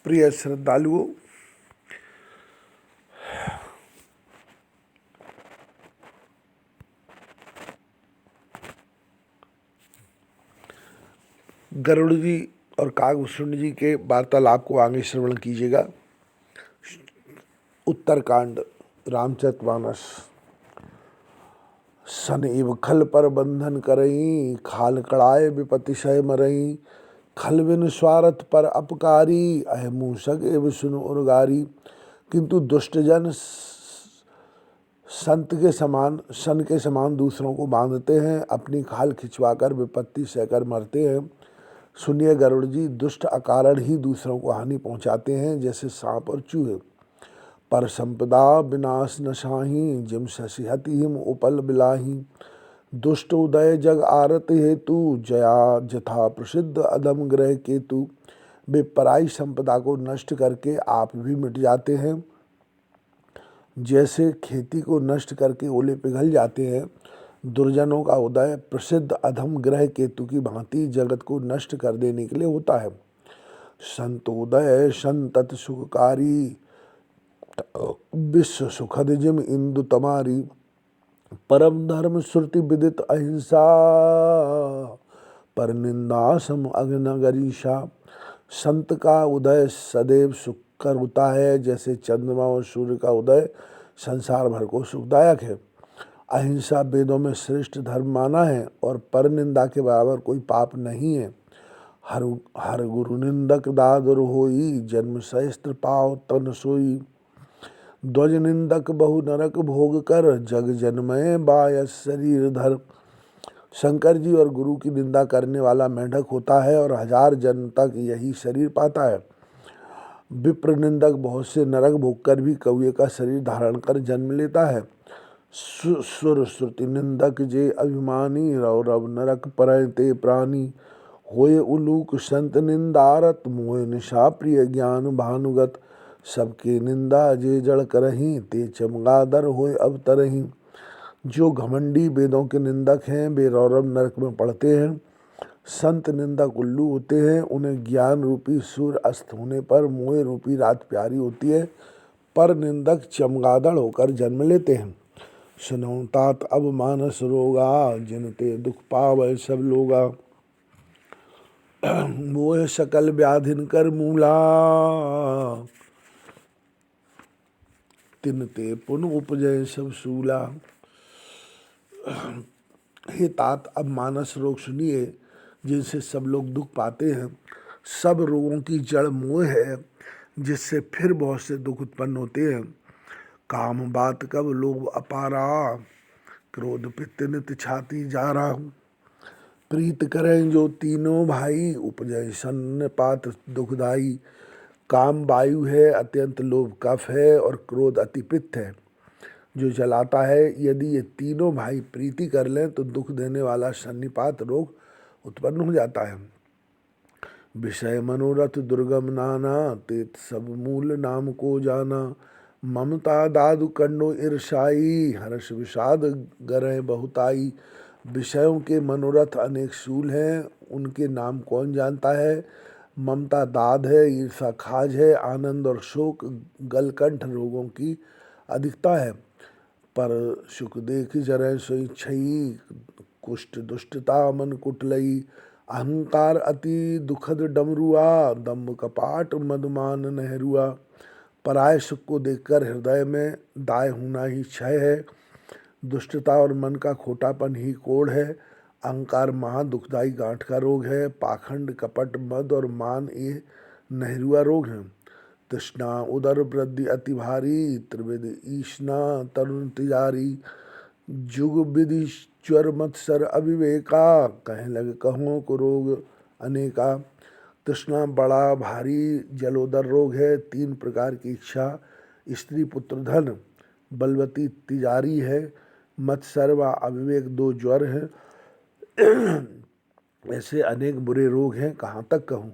प्रिय श्रद्धालुओं, गरुड़ जी और काकभूषण जी के वार्तालाप को आगे श्रवण कीजिएगा। उत्तरकांड रामचरितमानस। सन इव खल पर बंधन करई, खाल कड़ाए विपतिशय मरई। खल बिन स्वार्थ पर अपकारी, अह मूषक एव सुन उर्गारी। किंतु दुष्टजन सन के समान दूसरों को बांधते हैं, अपनी खाल खिंचवाकर विपत्ति सहकर मरते हैं। सुनिए गरुड़ जी, दुष्ट अकारण ही दूसरों को हानि पहुंचाते हैं, जैसे सांप और चूहे। पर संपदा विनाश नशाही, जिम शशिहति हिम उपल बिलाही। दुष्ट उदय जग आरत हेतु, जया जथा प्रसिद्ध अधम ग्रह केतु। वे पराई संपदा को नष्ट करके आप भी मिट जाते हैं, जैसे खेती को नष्ट करके ओले पिघल जाते हैं। दुर्जनों का उदय प्रसिद्ध अधम ग्रह केतु की भांति जगत को नष्ट कर देने के लिए होता है। संतोदय संतत सुखकारी, विश्व सुखद जिम इंदु तमारी। परम धर्म श्रुति विदित अहिंसा, पर निंदा सम अग्नगरीषा। संत का उदय सदैव सुख कर होता है, जैसे चंद्रमा और सूर्य का उदय संसार भर को सुखदायक है। अहिंसा वेदों में श्रेष्ठ धर्म माना है, और पर निंदा के बराबर कोई पाप नहीं है। हर गुरु निंदक दादुर होई, जन्म सहस्त्र पाव तन सोई। ध्वज निंदक बहु नरक भोग कर, जग जन्मय बायस शरीर धर। शंकर जी और गुरु की निंदा करने वाला मेंढक होता है, और 1000 जन्म तक यही शरीर पाता है। विप्र निंदक बहुत से नरक भोग कर भी कौए का शरीर धारण कर जन्म लेता है। सुर श्रुति निंदक जे अभिमानी, रव रव नरक परय ते प्राणी। होए उलूक संत निंदारत, मोह निशा प्रिय ज्ञान भानुगत। सबके निंदा जे जड़ करही, ते चमगादर होए अवतरही। जो घमंडी वेदों के निंदक हैं, वे रौरव नरक में पड़ते हैं। संत निंदक उल्लू होते हैं, उन्हें ज्ञान रूपी सूर्य अस्त होने पर मोह रूपी रात प्यारी होती है। पर निंदक चमगादड़ होकर जन्म लेते हैं। सुनो तात अब मानस रोगा, जिनते दुख पावै सब लोगा। मोह सकल व्याधिन कर मूला, तिनते पुन उपजय सब सूला। हे तात, अब मानस रोग सुनिए, जिनसे सब लोग दुख पाते हैं। सब रोगों की जड़ मोह है, जिससे फिर बहुत से दुख उत्पन्न होते हैं। काम बात कब लोभ अपारा, क्रोध पित्त नित छाती जारा। प्रीत करें जो तीनों भाई, उपजय सन्नपात दुखदाई। काम वायु है, अत्यंत लोभ कफ है, और क्रोध अति पित्त है जो जलाता है। यदि ये तीनों भाई प्रीति कर लें तो दुख देने वाला सन्निपात रोग उत्पन्न हो जाता है। विषय मनोरथ दुर्गम नाना, तेत सब मूल नाम को जाना। ममता दादु कंडो ईर्षाई, हर्ष विषाद गरह बहुताई। विषयों के मनोरथ अनेक शूल हैं, उनके नाम कौन जानता है। ममता दाद है, ईर्षा खाज है, आनंद और शोक गलकंठ रोगों की अधिकता है। पर सुख देख जरय सोई छई, कुष्ठ दुष्टता मन कुटलई। अहंकार अति दुखद डमरुआ, दम्भ कपाट मदमान नहरुआ। पराय सुख को देखकर हृदय में दाय होना ही क्षय है। दुष्टता और मन का खोटापन ही कोढ़ है। अहंकार महा दुखदायी गांठ का रोग है। पाखंड कपट मद और मान ये नहरुआ रोग हैं। तृष्णा उदर वृद्धि अति भारी, त्रिविध ईष्णा तरुण तिजारी। जुग विधि ज्वर मत्सर अविवेका, कहें लगे कहों को रोग अनेका। तृष्णा बड़ा भारी जलोदर रोग है। 3 प्रकार की इच्छा, स्त्री पुत्र धन, बलवती तिजारी है। मत्सर व अविवेक 2 ज्वर हैं। ऐसे अनेक बुरे रोग हैं, कहाँ तक कहूँ।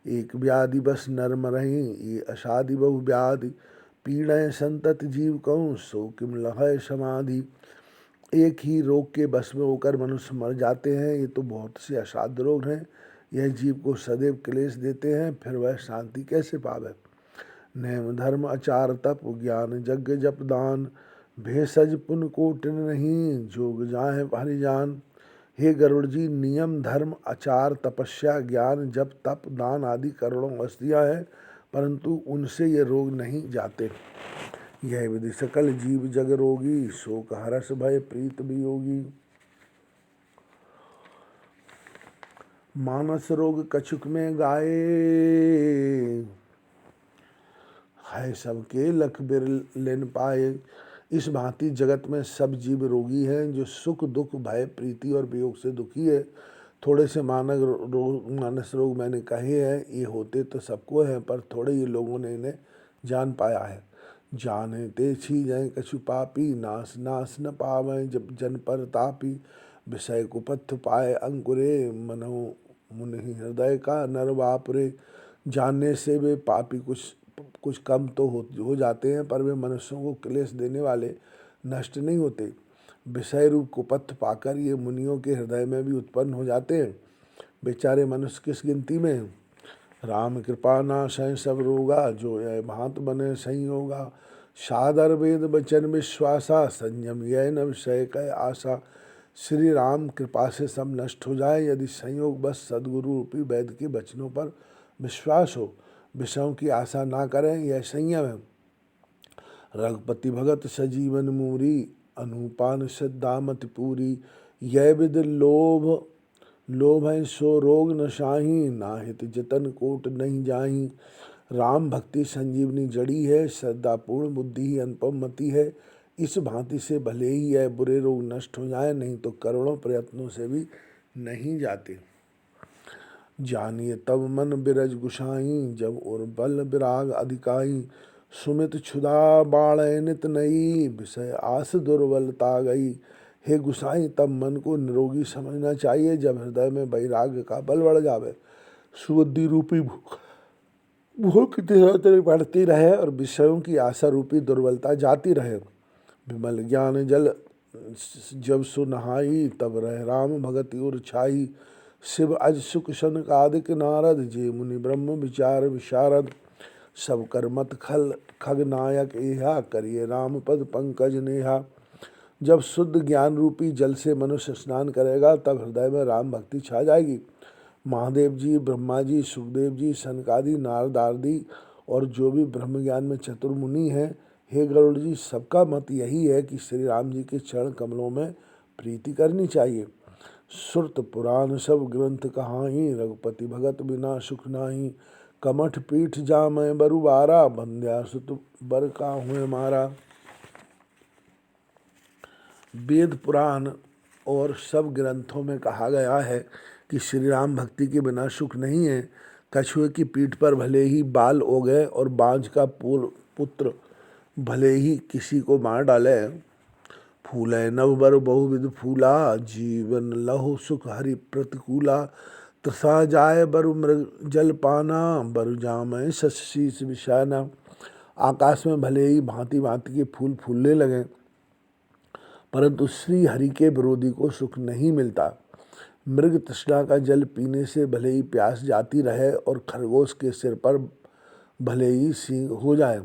एक व्याधि बस नर्म रही, ये असाधि बहु व्याधि। पीड़य संतत जीव कहूँ, सो किम लहय समाधि। एक ही रोग के बस में होकर मनुष्य मर जाते हैं, ये तो बहुत से असाध्य रोग हैं। यह जीव को सदैव क्लेश देते हैं, फिर वह शांति कैसे पावे। नेम धर्म आचार तप ज्ञान यज्ञ जप दान, भेषज पुन कोटिन नहीं, जोग जाहे हरिजान। हे गरुड़ जी, नियम धर्म आचार तपस्या ज्ञान जप तप दान आदि करोड़ों वस्तियाँ हैं, परंतु उनसे ये रोग नहीं जाते। यह विधि सकल जीव जग रोगी, शोक हरस भय प्रीत वियोगी। मानस रोग कछुक में गाए, है सबके लख बिरलेन पाए। इस भांति जगत में सब जीव रोगी हैं, जो सुख दुख भय प्रीति और वियोग से दुखी है। थोड़े से मानस रोग मैंने कहे हैं, ये होते तो सबको हैं, पर थोड़े ही लोगों ने इन्हें जान पाया है। जाने ते छी जाए कछु पापी, नाश नाश न पावे जब जन पर तापी। विषय कुपथ पाए अंकुरे, मनो मुनि हृदय का नर वापरे। जानने से वे पापी कुछ कम तो हो जाते हैं, पर वे मनुष्यों को क्लेश देने वाले नष्ट नहीं होते। विषय रूप कुपथ पाकर ये मुनियों के हृदय में भी उत्पन्न हो जाते हैं। बेचारे मनुष्य किस गिनती में हैं। राम कृपा नाशय सब रोगा, जो यह भांत बने संयोगा। सादर वेद वचन विश्वासा, संयम यह न विषय कह आशा। श्री राम कृपा से सब नष्ट हो जाए, यदि संयोग बस सदगुरु रूपी वेद के वचनों पर विश्वास हो। विषयों की आशा ना करें, यह संयम है। रघुपति भगत सजीवन मूरी, अनुपान सिद्धामत पूरी। यह विद लोभ है सो रोग न शाही, नाहित जतन कोट नहीं जाही। राम भक्ति संजीवनी जड़ी है, श्रद्धापूर्ण बुद्धि ही अनुपम मति है। इस भांति से भले ही यह बुरे रोग नष्ट हो जाए, नहीं तो करोड़ों प्रयत्नों से भी नहीं जाते। जानिए तब मन बिरज गुसाई, जब और बल विराग अधिकाई। सुमित क्षुधा बाण नित नई, विषय आस दुर्बलता गई। हे गुसाई, तब मन को निरोगी समझना चाहिए, जब हृदय में वैराग्य का बल बढ़ जावे। सुबुद्धि रूपी भूख दिनों बढ़ती रहे और विषयों की आशा रूपी दुर्बलता जाती रहे। विमल ज्ञान जल जब सुनहाई, तब रह राम भगति उर छाई। शिव अज सुख सनकादिक नारद, जे मुनि ब्रह्म विचार विशारद। सब कर मत खग नायक एहा, करिए राम पद पंकज नेहा। जब शुद्ध ज्ञान रूपी जल से मनुष्य स्नान करेगा, तब हृदय में राम भक्ति छा जाएगी। महादेव जी, ब्रह्मा जी, सुखदेव जी, सनकादि, नारद आदि और जो भी ब्रह्म ज्ञान में चतुर्मुनि हैं, हे गरुड़ जी, सबका मत यही है कि श्री राम जी के चरण कमलों में प्रीति करनी चाहिए। सुरत पुराण सब ग्रंथ कहाई, रघुपति भगत बिना सुख नाही। कमठ पीठ जामय बरुबारा, बंध्या सुत बर का हुए मारा। वेद पुराण और सब ग्रंथों में कहा गया है कि श्री राम भक्ति के बिना सुख नहीं है। कछुए की पीठ पर भले ही बाल हो गए और बांझ का पुत्र भले ही किसी को मार डाले। फूले नवबर बहुविध फूला, जीवन लहु सुख हरि प्रतिकूला। तथा जाय बरु मृग जल पाना, बरु जामय शशीष विषाना। आकाश में भले ही भांति भांति के फूल फूलने लगे, परंतु श्री हरि के विरोधी को सुख नहीं मिलता। मृग तृष्णा का जल पीने से भले ही प्यास जाती रहे और खरगोश के सिर पर भले ही सींग हो जाए।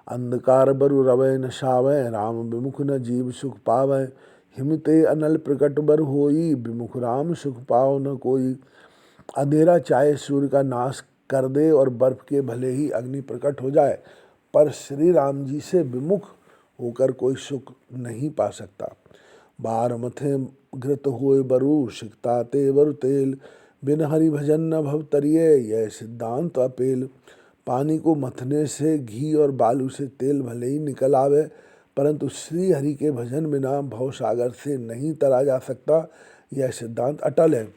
अंधकार बरु रवै न सावै, राम विमुख न जीव सुख पावै। हिमते अनल प्रकट बर होई, विमुख राम सुख पाओ न कोई। अंधेरा चाहे सूर्य का नाश कर दे और बर्फ के भले ही अग्नि प्रकट हो जाए, पर श्री राम जी से विमुख होकर कोई सुख नहीं पा सकता। बार मथे घृत होए बरु, सिकता ते बरु तेल। बिन हरि भजन न भव तरिये, यह सिद्धांत अपेल। पानी को मथने से घी और बालू से तेल भले ही निकल आवे, परंतु श्री हरि के भजन बिना भव सागर से नहीं तरा जा सकता। यह सिद्धांत अटल है।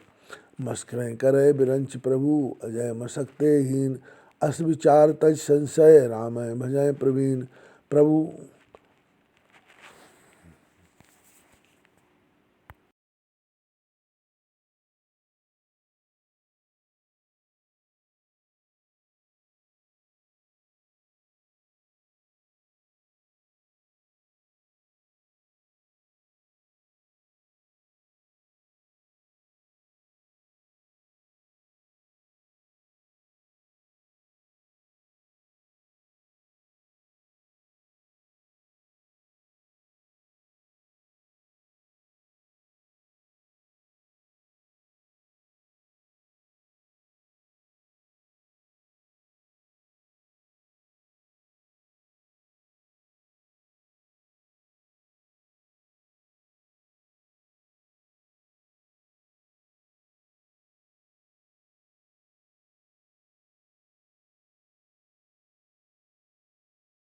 मस्करें करे बिरंच प्रभु, अजय मसकते हीन। अस विचार तज संशय, राम भजय प्रवीण। प्रभु